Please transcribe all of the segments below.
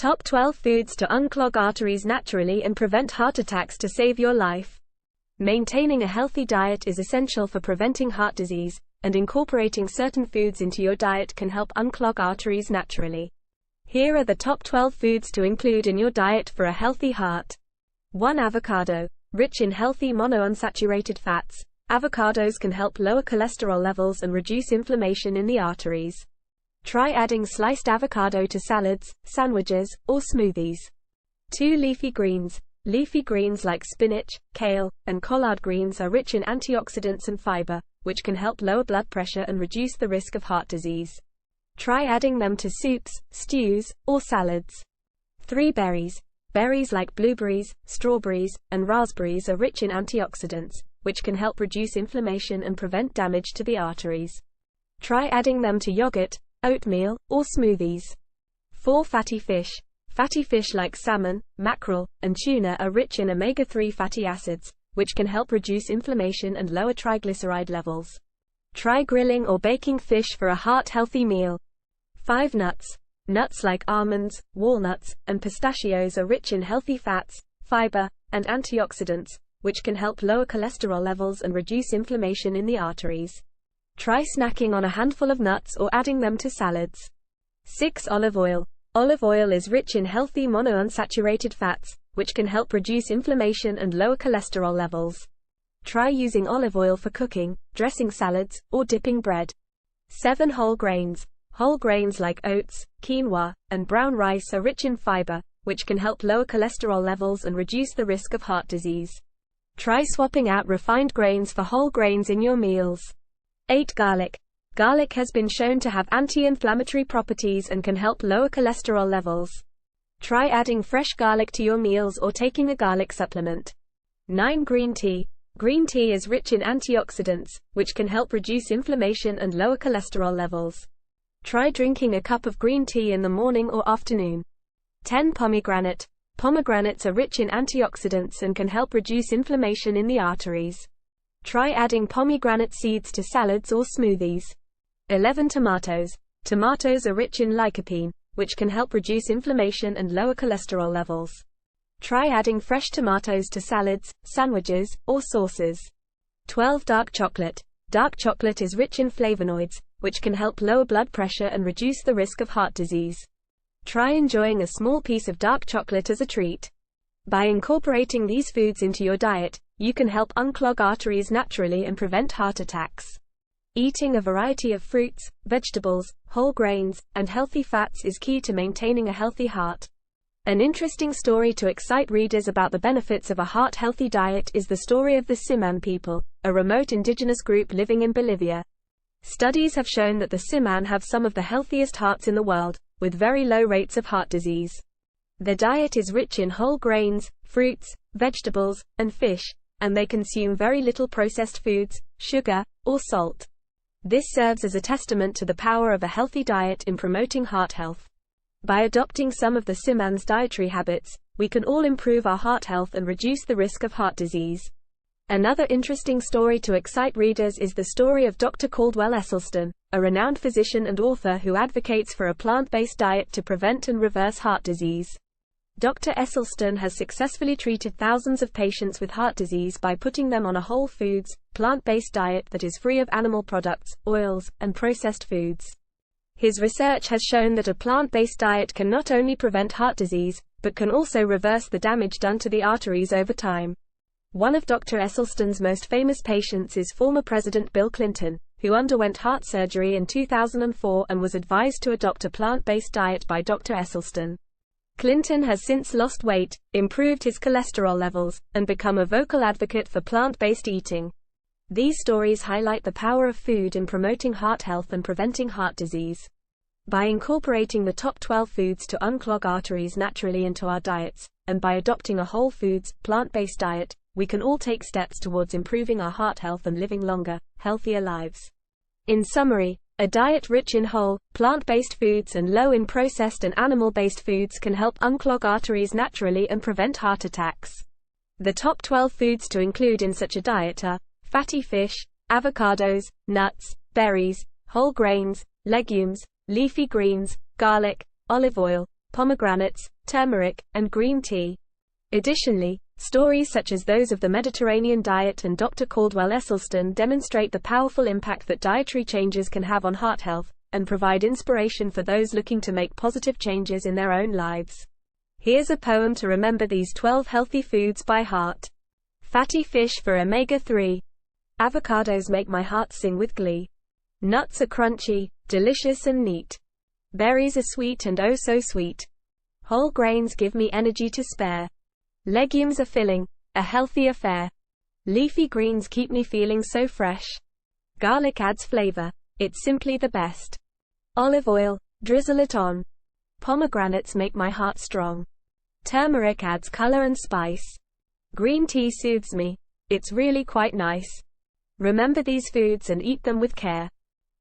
Top 12 foods to unclog arteries naturally and prevent heart attacks to save your life. Maintaining a healthy diet is essential for preventing heart disease, and incorporating certain foods into your diet can help unclog arteries naturally. Here are the top 12 foods to include in your diet for a healthy heart. 1. Avocado. Rich in healthy monounsaturated fats, avocados can help lower cholesterol levels and reduce inflammation in the arteries. Try adding sliced avocado to salads, sandwiches, or smoothies. 2. Leafy greens. Leafy greens like spinach, kale, and collard greens are rich in antioxidants and fiber, which can help lower blood pressure and reduce the risk of heart disease. Try adding them to soups, stews, or salads. 3. Berries. Berries like blueberries, strawberries, and raspberries are rich in antioxidants, which can help reduce inflammation and prevent damage to the arteries. Try adding them to yogurt, oatmeal, or smoothies. 4. Fatty fish. Fatty fish like salmon, mackerel, and tuna are rich in omega-3 fatty acids, which can help reduce inflammation and lower triglyceride levels. Try grilling or baking fish for a heart-healthy meal. 5. Nuts. Nuts like almonds, walnuts, and pistachios are rich in healthy fats, fiber, and antioxidants, which can help lower cholesterol levels and reduce inflammation in the arteries. Try snacking on a handful of nuts or adding them to salads. 6. Olive oil. Olive oil is rich in healthy monounsaturated fats, which can help reduce inflammation and lower cholesterol levels. Try using olive oil for cooking, dressing salads, or dipping bread. 7. Whole grains. Whole grains like oats, quinoa, and brown rice are rich in fiber, which can help lower cholesterol levels and reduce the risk of heart disease. Try swapping out refined grains for whole grains in your meals. 8. Garlic. Garlic has been shown to have anti-inflammatory properties and can help lower cholesterol levels. Try adding fresh garlic to your meals or taking a garlic supplement. 9. Green tea. Green tea is rich in antioxidants, which can help reduce inflammation and lower cholesterol levels. Try drinking a cup of green tea in the morning or afternoon. 10. Pomegranate. Pomegranates are rich in antioxidants and can help reduce inflammation in the arteries. Try adding pomegranate seeds to salads or smoothies. 11. Tomatoes. Tomatoes are rich in lycopene, which can help reduce inflammation and lower cholesterol levels. Try adding fresh tomatoes to salads, sandwiches, or sauces. 12. Dark chocolate. Dark chocolate is rich in flavonoids, which can help lower blood pressure and reduce the risk of heart disease. Try enjoying a small piece of dark chocolate as a treat. By incorporating these foods into your diet, you can help unclog arteries naturally and prevent heart attacks. Eating a variety of fruits, vegetables, whole grains, and healthy fats is key to maintaining a healthy heart. An interesting story to excite readers about the benefits of a heart-healthy diet is the story of the Siman people, a remote indigenous group living in Bolivia. Studies have shown that the Siman have some of the healthiest hearts in the world, with very low rates of heart disease. Their diet is rich in whole grains, fruits, vegetables, and fish, and they consume very little processed foods, sugar, or salt. This serves as a testament to the power of a healthy diet in promoting heart health. By adopting some of the Siman's dietary habits, we can all improve our heart health and reduce the risk of heart disease. Another interesting story to excite readers is the story of Dr. Caldwell Esselstyn, a renowned physician and author who advocates for a plant-based diet to prevent and reverse heart disease. Dr. Esselstyn has successfully treated thousands of patients with heart disease by putting them on a whole foods, plant-based diet that is free of animal products, oils, and processed foods. His research has shown that a plant-based diet can not only prevent heart disease, but can also reverse the damage done to the arteries over time. One of Dr. Esselstyn's most famous patients is former President Bill Clinton, who underwent heart surgery in 2004 and was advised to adopt a plant-based diet by Dr. Esselstyn. Clinton has since lost weight, improved his cholesterol levels, and become a vocal advocate for plant-based eating. These stories highlight the power of food in promoting heart health and preventing heart disease. By incorporating the top 12 foods to unclog arteries naturally into our diets, and by adopting a whole foods, plant-based diet, we can all take steps towards improving our heart health and living longer, healthier lives. In summary, a diet rich in whole, plant-based foods and low in processed and animal-based foods can help unclog arteries naturally and prevent heart attacks. The top 12 foods to include in such a diet are fatty fish, avocados, nuts, berries, whole grains, legumes, leafy greens, garlic, olive oil, pomegranates, turmeric, and green tea. Additionally, stories such as those of the Mediterranean diet and Dr. Caldwell Esselstyn demonstrate the powerful impact that dietary changes can have on heart health, and provide inspiration for those looking to make positive changes in their own lives. Here's a poem to remember these 12 healthy foods by heart. Fatty fish for omega-3. Avocados make my heart sing with glee. Nuts are crunchy, delicious and neat. Berries are sweet and oh so sweet. Whole grains give me energy to spare. Legumes are filling, a healthy affair. Leafy greens keep me feeling so fresh. Garlic adds flavor, it's simply the best. Olive oil, drizzle it on. Pomegranates make my heart strong. Turmeric adds color and spice. Green tea soothes me, it's really quite nice. Remember these foods and eat them with care.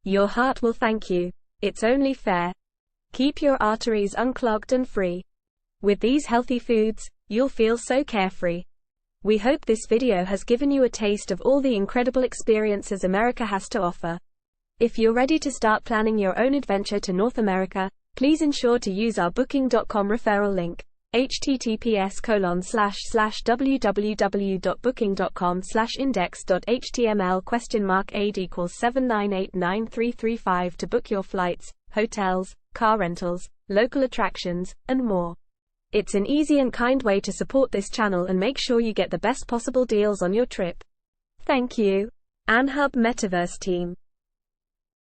Your heart will thank you, it's only fair. Keep your arteries unclogged and free. With these healthy foods, you'll feel so carefree. We hope this video has given you a taste of all the incredible experiences America has to offer. If you're ready to start planning your own adventure to North America, please ensure to use our booking.com referral link. https://www.booking.com/index.html $AID=7989335 to book your flights, hotels, car rentals, local attractions, and more. It's an easy and kind way to support this channel and make sure you get the best possible deals on your trip. Thank you. AnHub Metaverse Team.